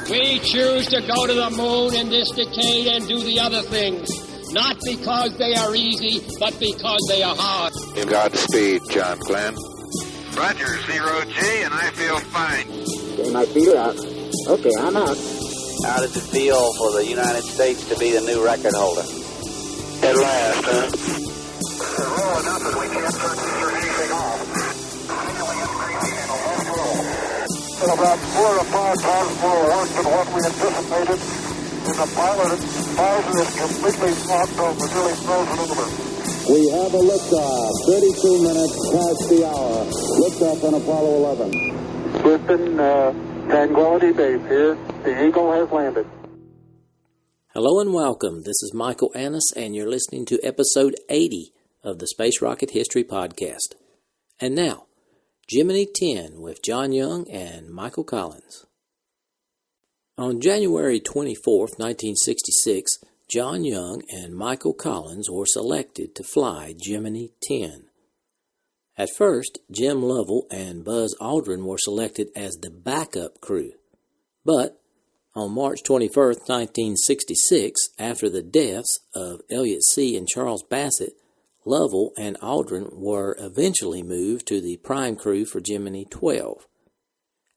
We choose to go to the moon in this decade and do the other things, not because they are easy, but because they are hard. Godspeed, John Glenn. Roger, 0G, and I feel fine. Okay, my feet out. Okay, I'm out. How does it feel for the United States to be the new record holder? At last, huh? We're rolling up and we can't turn anything off. About 4 or 5 times more worse than what we anticipated. And the pilot advisor is completely knocked over, nearly frozen over. We have a liftoff, 32 minutes past the hour. Liftoff on Apollo 11. Houston, Tranquility Base here. The Eagle has landed. Hello and welcome. This is Michael Annis, and you're listening to episode 80 of the Space Rocket History Podcast. And now, Gemini 10 with John Young and Michael Collins. On January 24, 1966, John Young and Michael Collins were selected to fly Gemini 10. At first, Jim Lovell and Buzz Aldrin were selected as the backup crew. But on March 21, 1966, after the deaths of Elliot C. and Charles Bassett, Lovell and Aldrin were eventually moved to the prime crew for Gemini 12.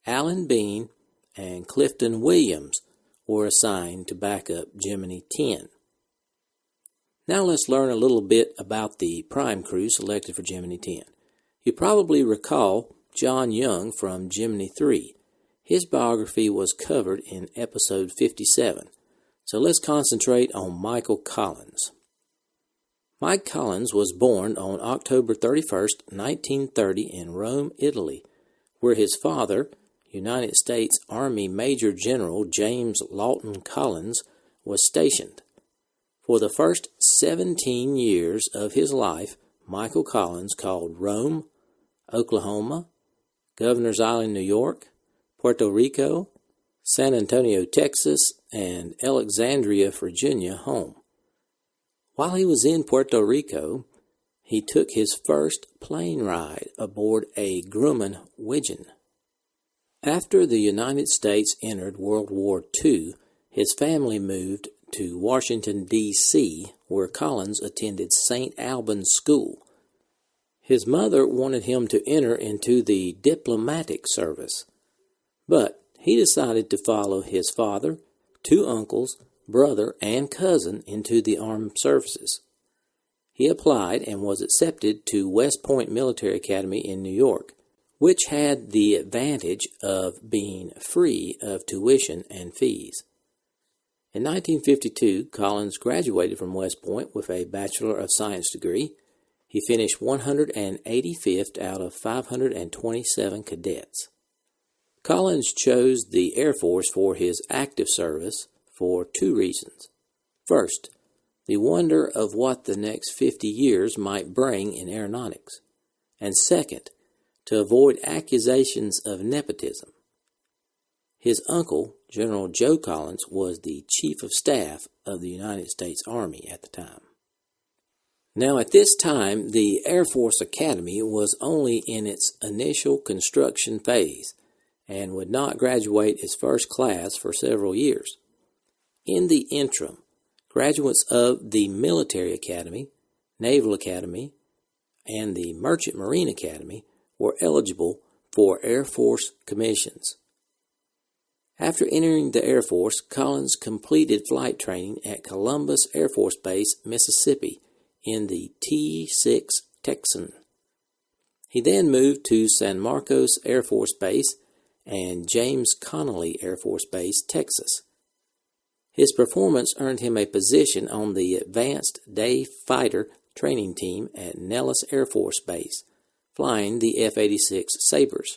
Alan Bean and Clifton Williams were assigned to back up Gemini 10. Now let's learn a little bit about the prime crew selected for Gemini 10. You probably recall John Young from Gemini 3. His biography was covered in episode 57. So let's concentrate on Michael Collins. Mike Collins was born on October 31, 1930 in Rome, Italy, where his father, United States Army Major General James Lawton Collins, was stationed. For the first 17 years of his life, Michael Collins called Rome, Oklahoma, Governor's Island, New York, Puerto Rico, San Antonio, Texas, and Alexandria, Virginia home. While he was in Puerto Rico, he took his first plane ride aboard a Grumman Widgeon. After the United States entered World War II, his family moved to Washington, D.C., where Collins attended St. Albans School. His mother wanted him to enter into the diplomatic service, but he decided to follow his father, 2 uncles, brother, and cousin into the armed services. He applied and was accepted to West Point Military Academy in New York, which had the advantage of being free of tuition and fees. In 1952, Collins graduated from West Point with a Bachelor of Science degree. He finished 185th out of 527 cadets. Collins chose the Air Force for his active service for 2 reasons. First, the wonder of what the next 50 years might bring in aeronautics. And second, to avoid accusations of nepotism. His uncle, General Joe Collins, was the Chief of Staff of the United States Army at the time. Now at this time, the Air Force Academy was only in its initial construction phase and would not graduate its first class for several years. In the interim, graduates of the Military Academy, Naval Academy, and the Merchant Marine Academy were eligible for Air Force commissions. After entering the Air Force, Collins completed flight training at Columbus Air Force Base, Mississippi, in the T-6 Texan. He then moved to San Marcos Air Force Base and James Connolly Air Force Base, Texas. His performance earned him a position on the Advanced Day Fighter Training Team at Nellis Air Force Base, flying the F-86 Sabres.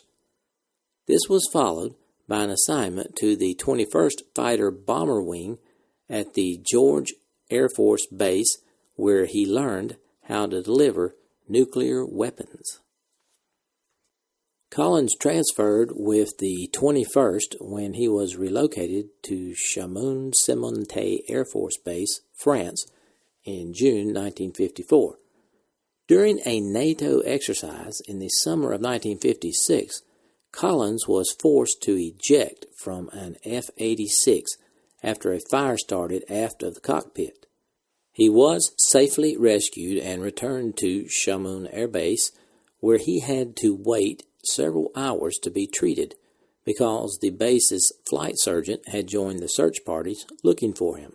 This was followed by an assignment to the 21st Fighter Bomber Wing at the George Air Force Base, where he learned how to deliver nuclear weapons. Collins transferred with the 21st when he was relocated to Chaumont-Semonte Air Force Base, France, in June 1954. During a NATO exercise in the summer of 1956, Collins was forced to eject from an F-86 after a fire started aft of the cockpit. He was safely rescued and returned to Shamoon Air Base, where he had to wait several hours to be treated because the base's flight surgeon had joined the search parties looking for him.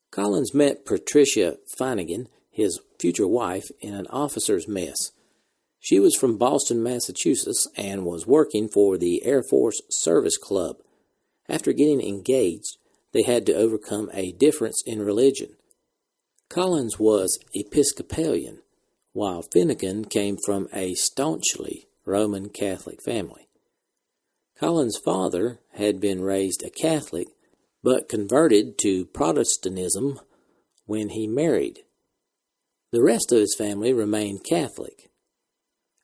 Collins met Patricia Finnegan, his future wife, in an officer's mess. She was from Boston, Massachusetts, and was working for the Air Force Service Club. After getting engaged, they had to overcome a difference in religion. Collins was Episcopalian, while Finnegan came from a staunchly Roman Catholic family. Collins' father had been raised a Catholic, but converted to Protestantism when he married. The rest of his family remained Catholic.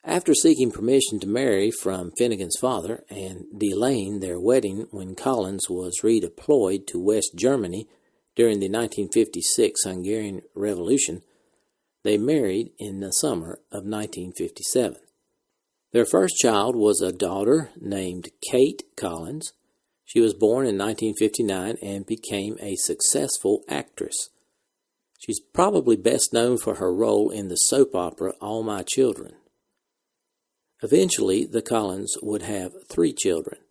After seeking permission to marry from Finnegan's father and delaying their wedding when Collins was redeployed to West Germany during the 1956 Hungarian Revolution, they married in the summer of 1957. Their first child was a daughter named Kate Collins. She was born in 1959 and became a successful actress. She's probably best known for her role in the soap opera All My Children. Eventually, the Collins would have 3 children.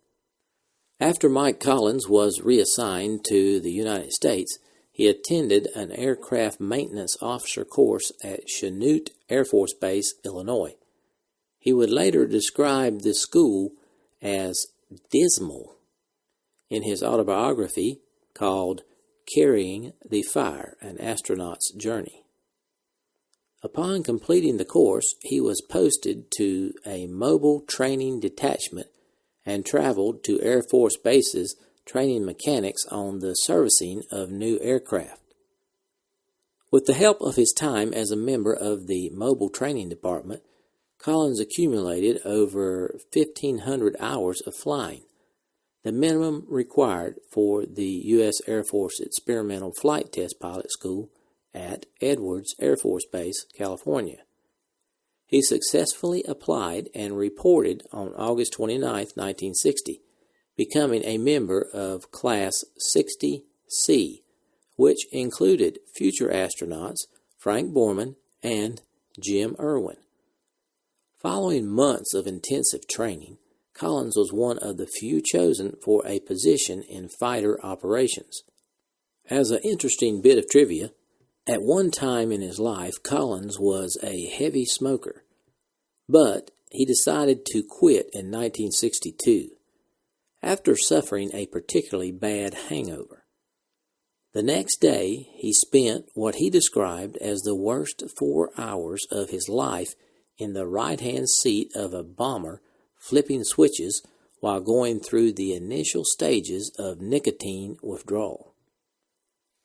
After Mike Collins was reassigned to the United States, he attended an aircraft maintenance officer course at Chanute Air Force Base, Illinois. He would later describe the school as dismal in his autobiography called Carrying the Fire, An Astronaut's Journey. Upon completing the course, he was posted to a mobile training detachment and traveled to Air Force bases training mechanics on the servicing of new aircraft. With the help of his time as a member of the Mobile Training Department, Collins accumulated over 1,500 hours of flying, the minimum required for the U.S. Air Force Experimental Flight Test Pilot School at Edwards Air Force Base, California. He successfully applied and reported on August 29, 1960, becoming a member of Class 60C, which included future astronauts Frank Borman and Jim Irwin. Following months of intensive training, Collins was one of the few chosen for a position in fighter operations. As an interesting bit of trivia, at one time in his life, Collins was a heavy smoker, but he decided to quit in 1962 after suffering a particularly bad hangover. The next day, he spent what he described as the worst 4 hours of his life in the right-hand seat of a bomber flipping switches while going through the initial stages of nicotine withdrawal.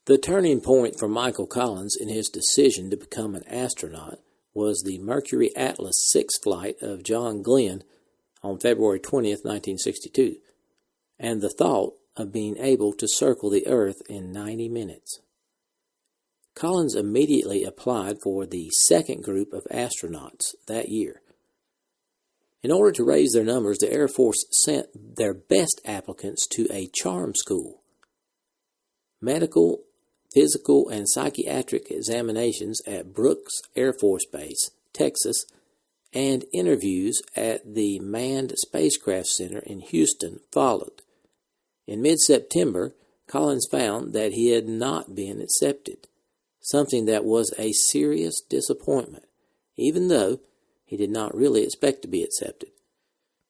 The turning point for Michael Collins in his decision to become an astronaut was the Mercury Atlas 6 flight of John Glenn on February 20, 1962, and the thought of being able to circle the Earth in 90 minutes. Collins immediately applied for the second group of astronauts that year. In order to raise their numbers, the Air Force sent their best applicants to a charm school. Medical, physical, and psychiatric examinations at Brooks Air Force Base, Texas, and interviews at the Manned Spacecraft Center in Houston followed. In mid-September, Collins found that he had not been accepted, something that was a serious disappointment, even though he did not really expect to be accepted.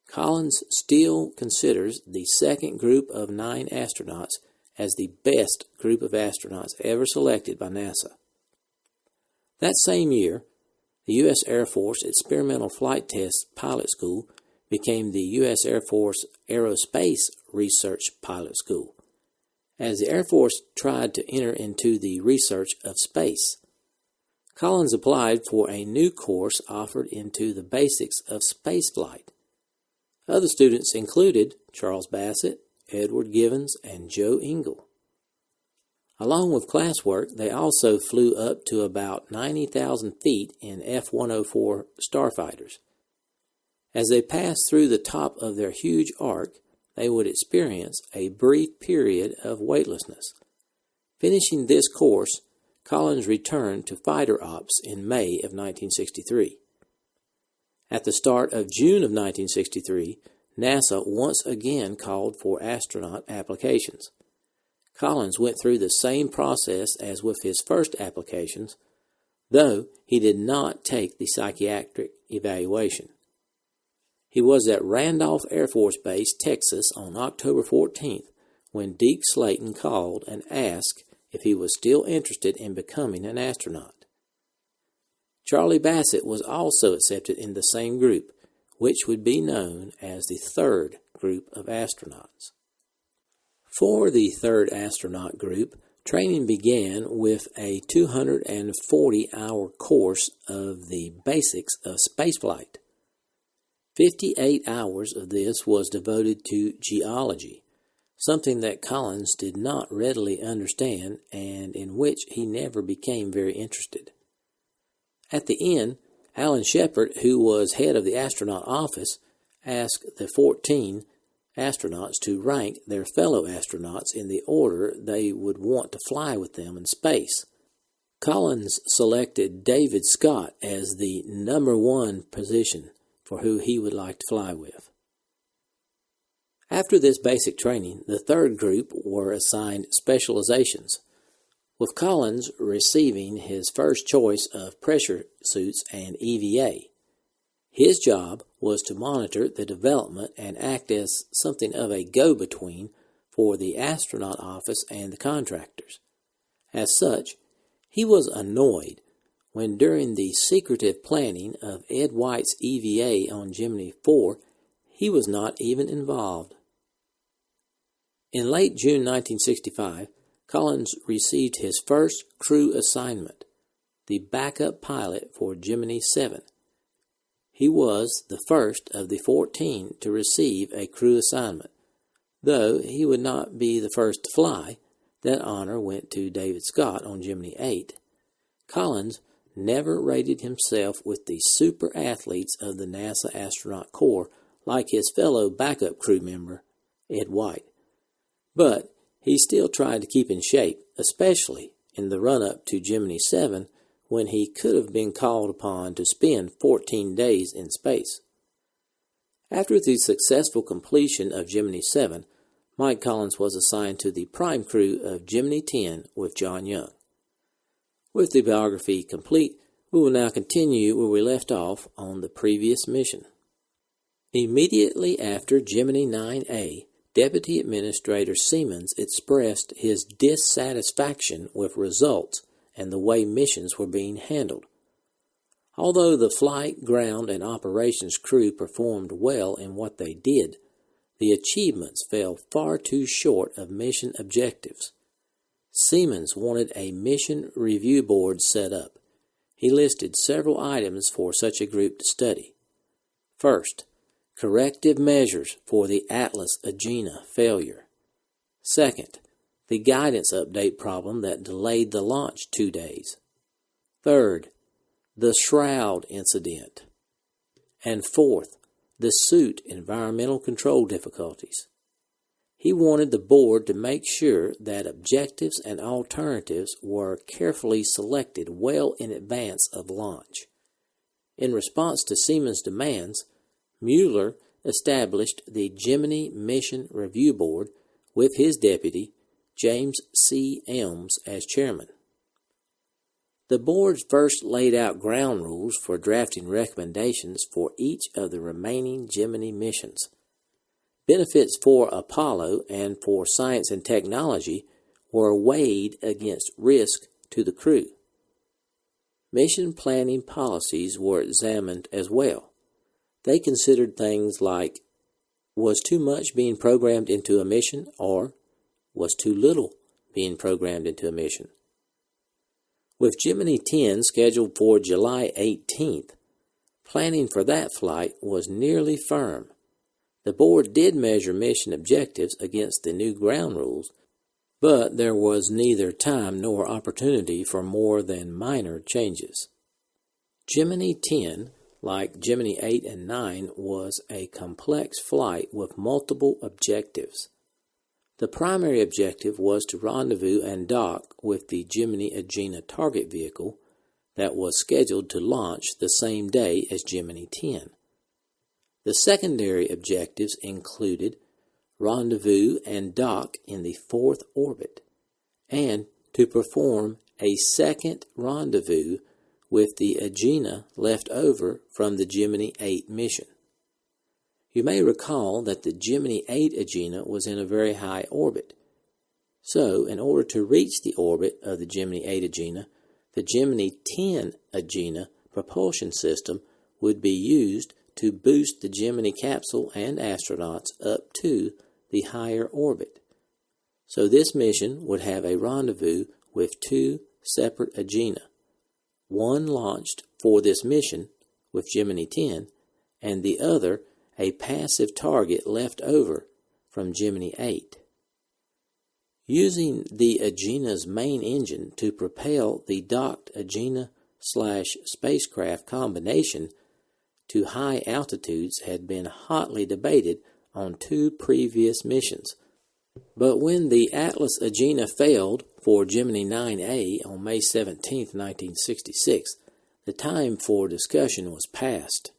Collins still considers the second group of 9 astronauts as the best group of astronauts ever selected by NASA. That same year, the U.S. Air Force Experimental Flight Test Pilot School became the U.S. Air Force Aerospace Research Pilot School, as the Air Force tried to enter into the research of space. Collins applied for a new course offered into the basics of spaceflight. Other students included Charles Bassett, Edward Givens, and Joe Engle. Along with classwork, they also flew up to about 90,000 feet in F-104 starfighters. As they passed through the top of their huge arc, they would experience a brief period of weightlessness. Finishing this course, Collins returned to fighter ops in May of 1963. At the start of June of 1963, NASA once again called for astronaut applications. Collins went through the same process as with his first applications, though he did not take the psychiatric evaluation. He was at Randolph Air Force Base, Texas, on October 14th when Deke Slayton called and asked if he was still interested in becoming an astronaut. Charlie Bassett was also accepted in the same group, which would be known as the third group of astronauts. For the third astronaut group, training began with a 240-hour course of the basics of spaceflight. 58 hours of this was devoted to geology, something that Collins did not readily understand and in which he never became very interested. At the end, Alan Shepard, who was head of the astronaut office, asked the 14 astronauts to rank their fellow astronauts in the order they would want to fly with them in space. Collins selected David Scott as the number 1 position for who he would like to fly with. After this basic training, the third group were assigned specializations, with Collins receiving his first choice of pressure suits and EVA. His job was to monitor the development and act as something of a go-between for the astronaut office and the contractors. As such, he was annoyed when during the secretive planning of Ed White's EVA on Gemini 4, he was not even involved. In late June 1965, Collins received his first crew assignment, the backup pilot for Gemini 7. He was the first of the 14 to receive a crew assignment. Though he would not be the first to fly, that honor went to David Scott on Gemini 8. Collins never rated himself with the super athletes of the NASA Astronaut Corps like his fellow backup crew member, Ed White. But he still tried to keep in shape, especially in the run-up to Gemini 7 when he could have been called upon to spend 14 days in space. After the successful completion of Gemini 7, Mike Collins was assigned to the prime crew of Gemini 10 with John Young. With the biography complete, we will now continue where we left off on the previous mission. Immediately after Gemini 9A, Deputy Administrator Seamans expressed his dissatisfaction with results and the way missions were being handled. Although the flight, ground, and operations crew performed well in what they did, the achievements fell far too short of mission objectives. Seamans wanted a mission review board set up. He listed several items for such a group to study. First, corrective measures for the Atlas-Agena failure. Second, the guidance update problem that delayed the launch 2 days. Third, the shroud incident. And fourth, the suit environmental control difficulties. He wanted the board to make sure that objectives and alternatives were carefully selected well in advance of launch. In response to Seamans' demands, Mueller established the Gemini Mission Review Board with his deputy, James C. Elms, as chairman. The board first laid out ground rules for drafting recommendations for each of the remaining Gemini missions. Benefits for Apollo and for science and technology were weighed against risk to the crew. Mission planning policies were examined as well. They considered things like, was too much being programmed into a mission, or was too little being programmed into a mission? With Gemini 10 scheduled for July 18th, planning for that flight was nearly firm. The board did measure mission objectives against the new ground rules, but there was neither time nor opportunity for more than minor changes. Gemini 10 like Gemini 8 and 9, was a complex flight with multiple objectives. The primary objective was to rendezvous and dock with the Gemini-Agena target vehicle that was scheduled to launch the same day as Gemini 10. The secondary objectives included rendezvous and dock in the 4th orbit, and to perform a second rendezvous with the Agena left over from the Gemini 8 mission. You may recall that the Gemini 8 Agena was in a very high orbit. So, in order to reach the orbit of the Gemini 8 Agena, the Gemini 10 Agena propulsion system would be used to boost the Gemini capsule and astronauts up to the higher orbit. So this mission would have a rendezvous with 2 separate Agena, one launched for this mission with Gemini 10, and the other a passive target left over from Gemini 8. Using the Agena's main engine to propel the docked Agena/spacecraft combination to high altitudes had been hotly debated on 2 previous missions. But when the Atlas-Agena failed for Gemini 9A on May 17, 1966, the time for discussion was past.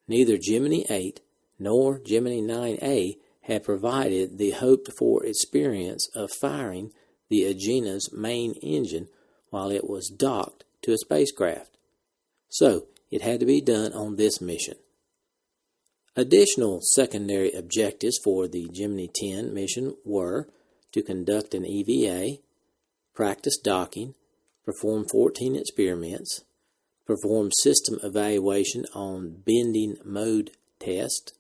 Neither Gemini 8 nor Gemini 9A had provided the hoped-for experience of firing the Agena's main engine while it was docked to a spacecraft. So, it had to be done on this mission. Additional secondary objectives for the Gemini 10 mission were to conduct an EVA, practice docking, perform 14 experiments, perform system evaluation on bending mode test,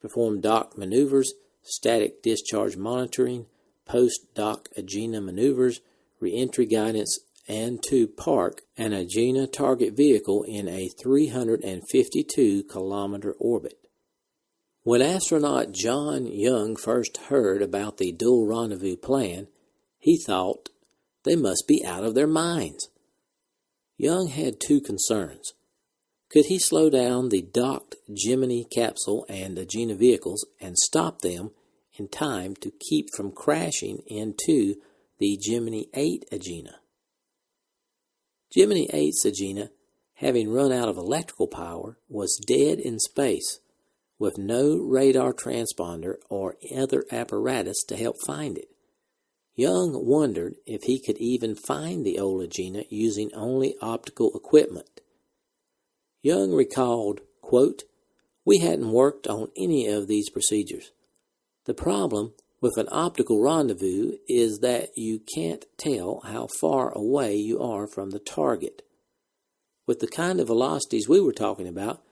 perform dock maneuvers, static discharge monitoring, post-dock Agena maneuvers, re-entry guidance, and to park an Agena target vehicle in a 352-kilometer orbit. When astronaut John Young first heard about the dual rendezvous plan, he thought they must be out of their minds. Young had 2 concerns. Could he slow down the docked Gemini capsule and Agena vehicles and stop them in time to keep from crashing into the Gemini 8 Agena? Gemini 8's Agena, having run out of electrical power, was dead in space, with no radar transponder or other apparatus to help find it. Young wondered if he could even find the old Agena using only optical equipment. Young recalled, quote, "We hadn't worked on any of these procedures. The problem with an optical rendezvous is that you can't tell how far away you are from the target. With the kind of velocities we were talking about,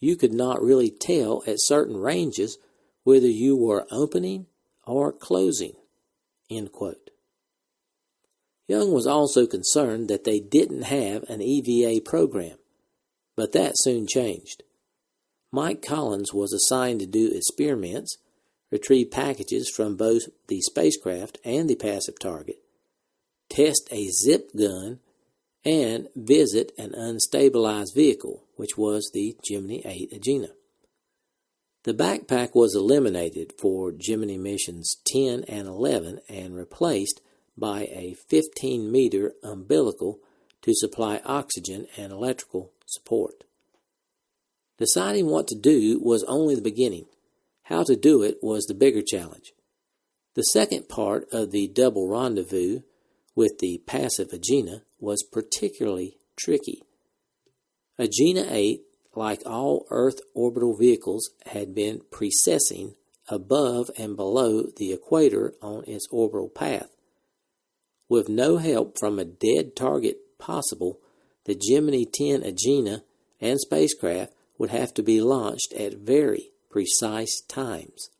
you could not really tell at certain ranges whether you were opening or closing." End quote. Young was also concerned that they didn't have an EVA program, but that soon changed. Mike Collins was assigned to do experiments, retrieve packages from both the spacecraft and the passive target, test a zip gun, and visit an unstabilized vehicle, which was the Gemini 8 Agena. The backpack was eliminated for Gemini missions 10 and 11 and replaced by a 15-meter umbilical to supply oxygen and electrical support. Deciding what to do was only the beginning. How to do it was the bigger challenge. The second part of the double rendezvous with the passive Agena was particularly tricky. Agena 8, like all Earth orbital vehicles, had been precessing above and below the equator on its orbital path. With no help from a dead target possible, the Gemini 10 Agena and spacecraft would have to be launched at very precise times.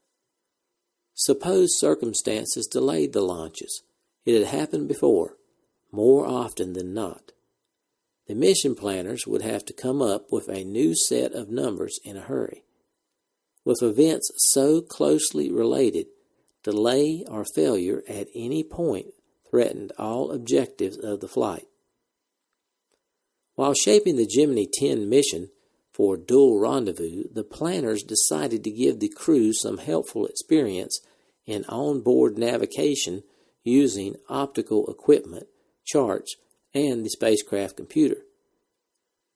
Suppose circumstances delayed the launches. It had happened before, more often than not. The mission planners would have to come up with a new set of numbers in a hurry. With events so closely related, delay or failure at any point threatened all objectives of the flight. While shaping the Gemini 10 mission, for dual rendezvous, the planners decided to give the crew some helpful experience in onboard navigation using optical equipment, charts, and the spacecraft computer.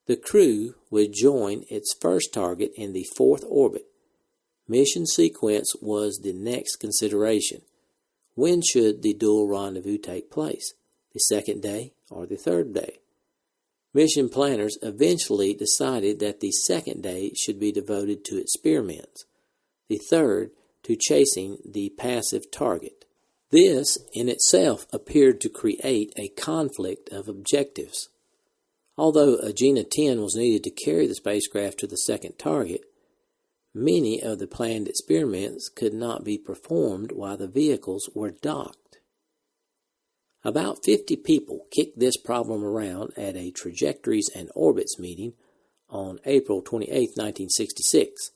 The crew would join its first target in the fourth orbit. Mission sequence was the next consideration. When should the dual rendezvous take place? The second day or the third day? Mission planners eventually decided that the second day should be devoted to experiments, the third to chasing the passive target. This in itself appeared to create a conflict of objectives. Although Agena 10 was needed to carry the spacecraft to the second target, many of the planned experiments could not be performed while the vehicles were docked. About 50 people kicked this problem around at a Trajectories and Orbits meeting on April 28, 1966.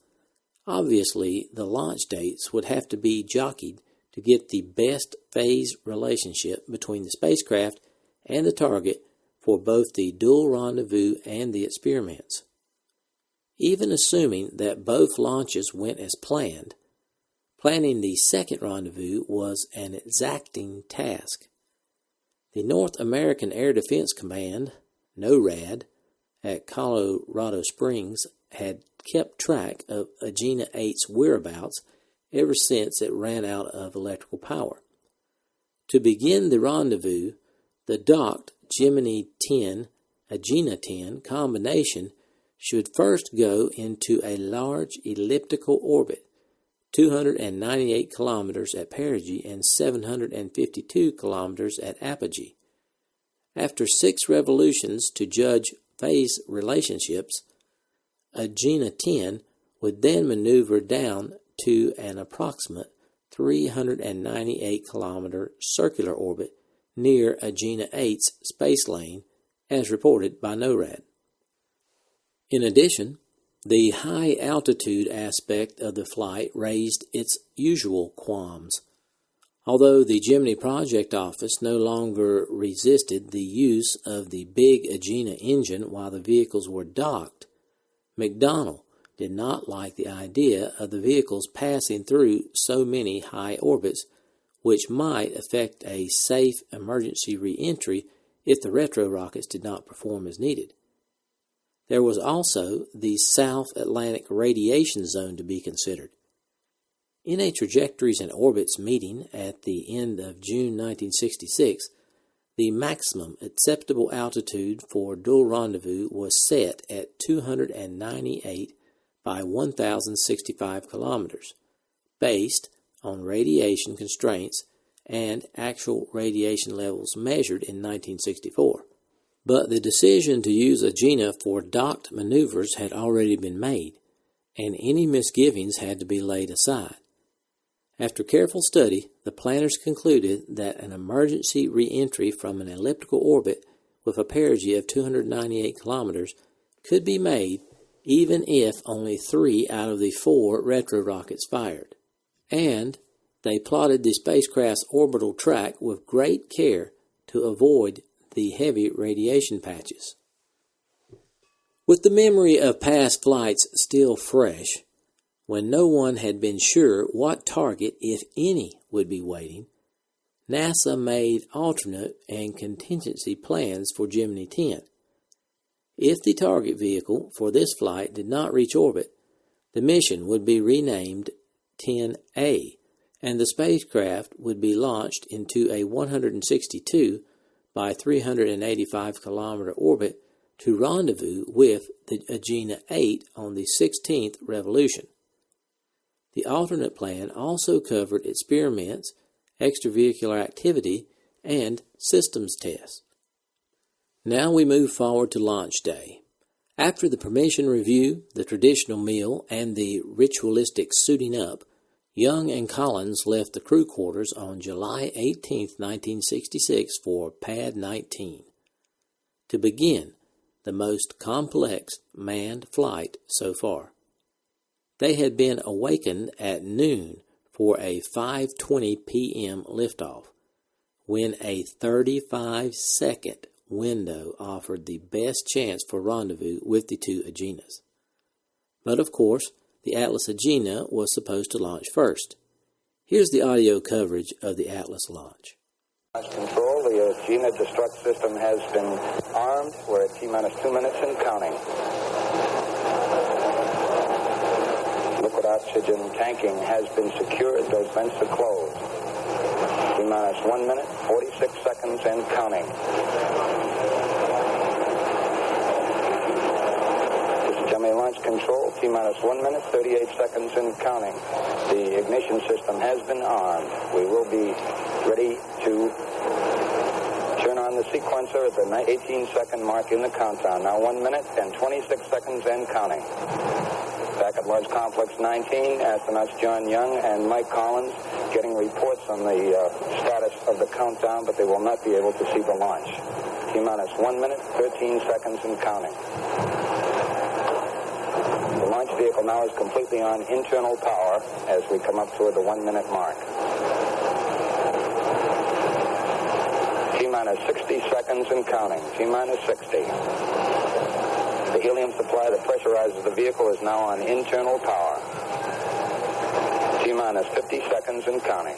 Obviously, the launch dates would have to be jockeyed to get the best phase relationship between the spacecraft and the target for both the dual rendezvous and the experiments. Even assuming that both launches went as planned, planning the second rendezvous was an exacting task. The North American Air Defense Command, NORAD, at Colorado Springs had kept track of Agena 8's whereabouts ever since it ran out of electrical power. To begin the rendezvous, the docked Gemini 10, Agena 10 combination should first go into a large elliptical orbit, 298 kilometers at perigee and 752 kilometers at apogee. After 6 revolutions to judge phase relationships, Agena 10 would then maneuver down to an approximate 398 kilometer circular orbit near Agena 8's space lane, as reported by NORAD. In addition, the high-altitude aspect of the flight raised its usual qualms. Although the Gemini Project Office no longer resisted the use of the big Agena engine while the vehicles were docked, McDonnell did not like the idea of the vehicles passing through so many high orbits, which might affect a safe emergency re-entry if the retro rockets did not perform as needed. There was also the South Atlantic radiation zone to be considered. In a Trajectories and Orbits meeting at the end of June 1966, the maximum acceptable altitude for dual rendezvous was set at 298 by 1,065 kilometers, based on radiation constraints and actual radiation levels measured in 1964. But the decision to use Agena for docked maneuvers had already been made, and any misgivings had to be laid aside. After careful study, the planners concluded that an emergency re-entry from an elliptical orbit with a perigee of 298 kilometers could be made even if only 3 out of the 4 retro rockets fired. And they plotted the spacecraft's orbital track with great care to avoid the heavy radiation patches. With the memory of past flights still fresh, when no one had been sure what target, if any, would be waiting, NASA made alternate and contingency plans for Gemini 10. If the target vehicle for this flight did not reach orbit, the mission would be renamed 10A, and the spacecraft would be launched into a 162 by 385 kilometer orbit to rendezvous with the Agena 8 on the 16th revolution. The alternate plan also covered experiments, extravehicular activity, and systems tests. Now we move forward to launch day. After the permission review, the traditional meal, and the ritualistic suiting up, Young and Collins left the crew quarters on July 18, 1966 for Pad 19 to begin the most complex manned flight so far. They had been awakened at noon for a 5:20 p.m. liftoff, when a 35-second window offered the best chance for rendezvous with the 2 Agenas. But of course, the Atlas-Agena was supposed to launch first. Here's the audio coverage of the Atlas launch. Control, the Agena destruct system has been armed. We're at T-minus 2 minutes and counting. Liquid oxygen tanking has been secured. Those vents are closed. T-minus 1 minute, 46 seconds and counting. This is Gemini launch control. T-minus 1 minute, 38 seconds and counting. The ignition system has been armed. We will be ready to turn on the sequencer at the 18-second mark in the countdown. Now 1 minute and 26 seconds and counting. Back at Launch Complex 19, astronauts John Young and Mike Collins getting reports on the status of the countdown, but they will not be able to see the launch. T-minus 1 minute, 13 seconds and counting. The launch vehicle now is completely on internal power as we come up toward the 1 minute mark. T-minus 60 seconds and counting. T-minus 60. The helium supply that pressurizes the vehicle is now on internal power. T-minus 50 seconds and counting.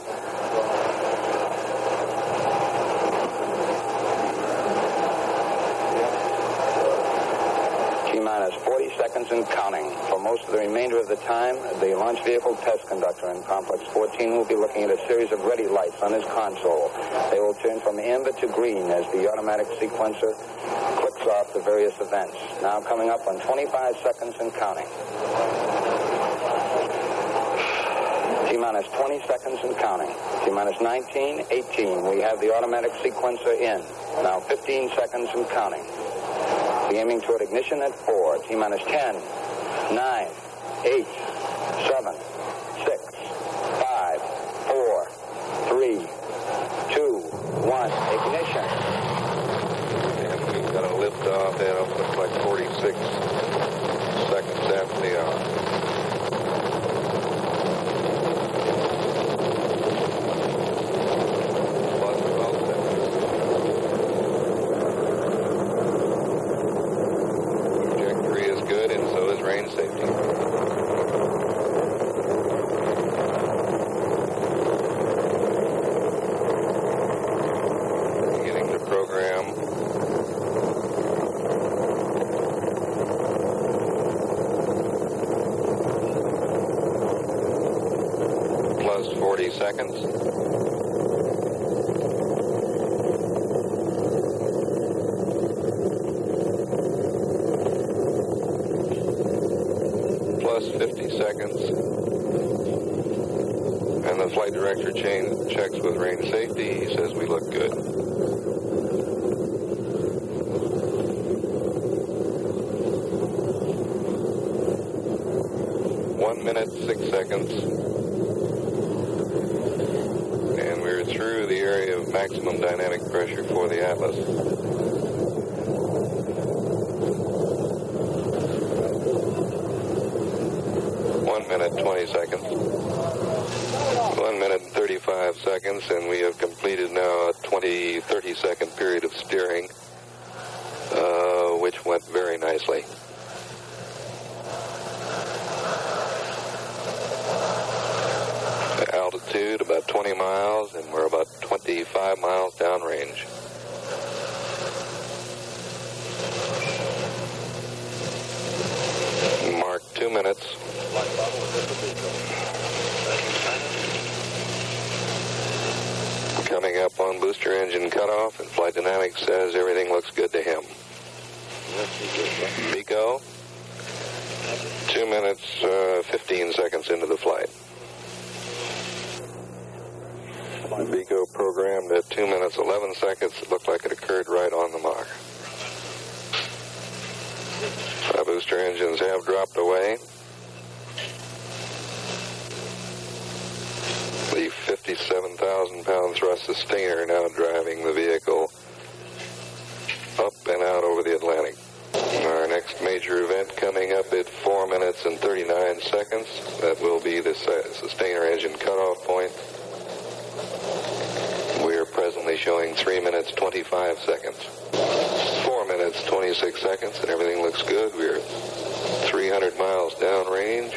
T-minus 40 seconds and counting. For most of the remainder of the time, the launch vehicle test conductor in Complex 14 will be looking at a series of ready lights on his console. They will turn from amber to green as the automatic sequencer clicks off the various events. Now coming up on 25 seconds and counting. T-minus 20 seconds and counting. T-minus 19, 18. We have the automatic sequencer in. Now 15 seconds and counting. Be aiming toward ignition at 4. T-minus 10, 9, 8, 7, 6, 5, 4, 3, 2, 1. Ignition. And we've got a lift off at looks like 46 seconds after the hour. Seconds. Plus 50 seconds. And the flight director checks with range safety. He says we look good. One minute, 6 seconds. Through the area of maximum dynamic pressure for the Atlas. One minute, 20 seconds. 1 minute and 35 seconds, and we have completed now a 30-second period of steering, which went very nicely. Altitude about 20 miles, and we're about 25 miles downrange. Mark 2 minutes. Coming up on booster engine cutoff, and Flight Dynamics says everything looks good to him. MECO, 2 minutes, 15 seconds into the flight. MECO programmed at 2 minutes, 11 seconds. It looked like it occurred right on the mark. Our booster engines have dropped away. The 57,000-pound thrust sustainer now driving the vehicle up and out over the Atlantic. Our next major event coming up at 4 minutes and 39 seconds. That will be the sustainer engine cutoff point. We are presently showing 3 minutes, 25 seconds. 4 minutes. minutes, 26 seconds, and everything looks good. We're 300 miles downrange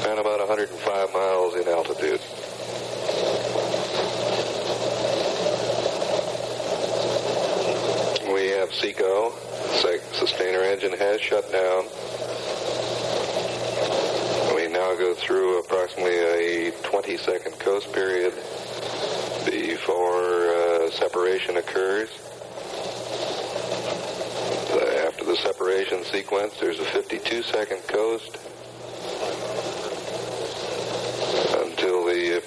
and about 105 miles in altitude. We have SECO. Sustainer engine has shut down. We now go through approximately a 20-second coast period before separation occurs. After the separation sequence, there's a 52-second coast until the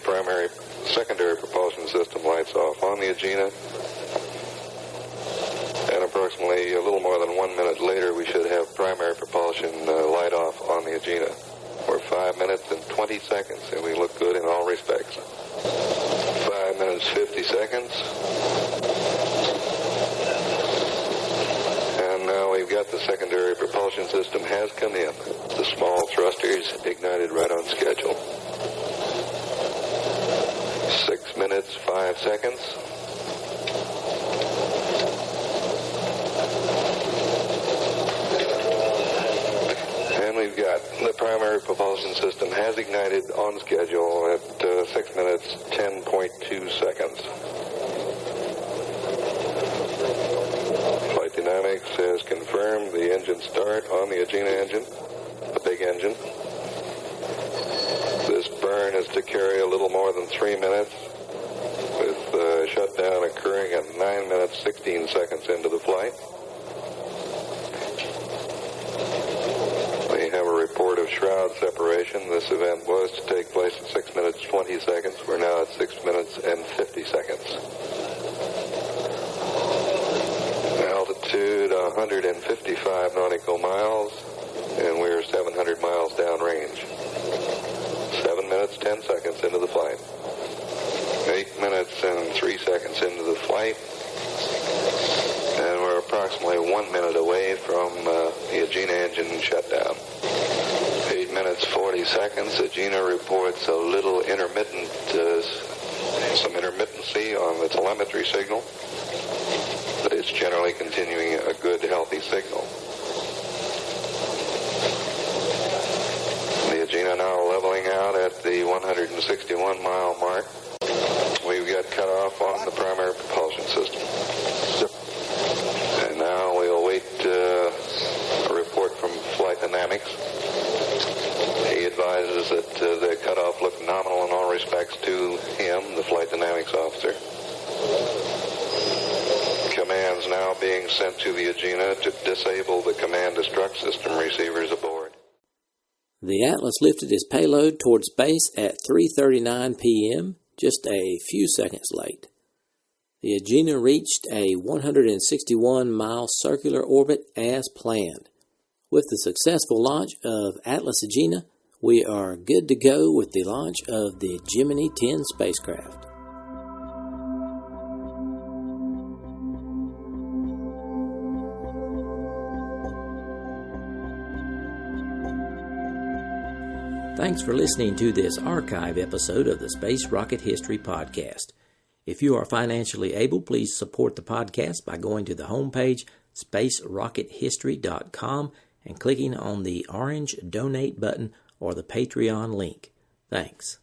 secondary propulsion system lights off on the Agena. And approximately a little more than 1 minute later, we should have primary propulsion light off on the Agena. We're 5 minutes and 20 seconds, and we look good in all respects. 5 minutes, 50 seconds. And now we've got the secondary propulsion system has come in. The small thrusters ignited right on schedule. 6 minutes, 5 seconds. And we've got the primary propulsion system has ignited on schedule at 6 minutes, 10.2 seconds. Flight Dynamics has confirmed the engine start on the Agena engine, the big engine. This burn is to carry a little more than 3 minutes, with shutdown occurring at 9 minutes, 16 seconds into the flight. We have a report of shroud separation. This event was to take place at 6 minutes, 20 seconds. We're now at 6 minutes and 50 seconds. Altitude 155 nautical miles, and we're 700 miles downrange. 7 minutes, 10 seconds into the flight. 8 minutes and 3 seconds into the flight. And we're approximately 1 minute away from the Agena engine shutdown. 8 minutes, 40 seconds. Agena reports a little intermittent, some intermittency on the telemetry signal, but it's generally continuing a good, healthy signal. The Agena now leveling out at the 161 mile mark. We've got cut off on the primary propulsion system. And now we'll wait a report from Flight Dynamics. He advises that the cutoff looked nominal in all respects to him, the Flight Dynamics officer. Commands now being sent to the Agena to disable the command destruct system receivers aboard. The Atlas lifted its payload towards base at 3:39 p.m., just a few seconds late. The Agena reached a 161-mile circular orbit as planned. With the successful launch of Atlas-Agena, we are good to go with the launch of the Gemini 10 spacecraft. Thanks for listening to this archive episode of the Space Rocket History Podcast. If you are financially able, please support the podcast by going to the homepage, spacerockethistory.com, and clicking on the orange Donate button or the Patreon link. Thanks.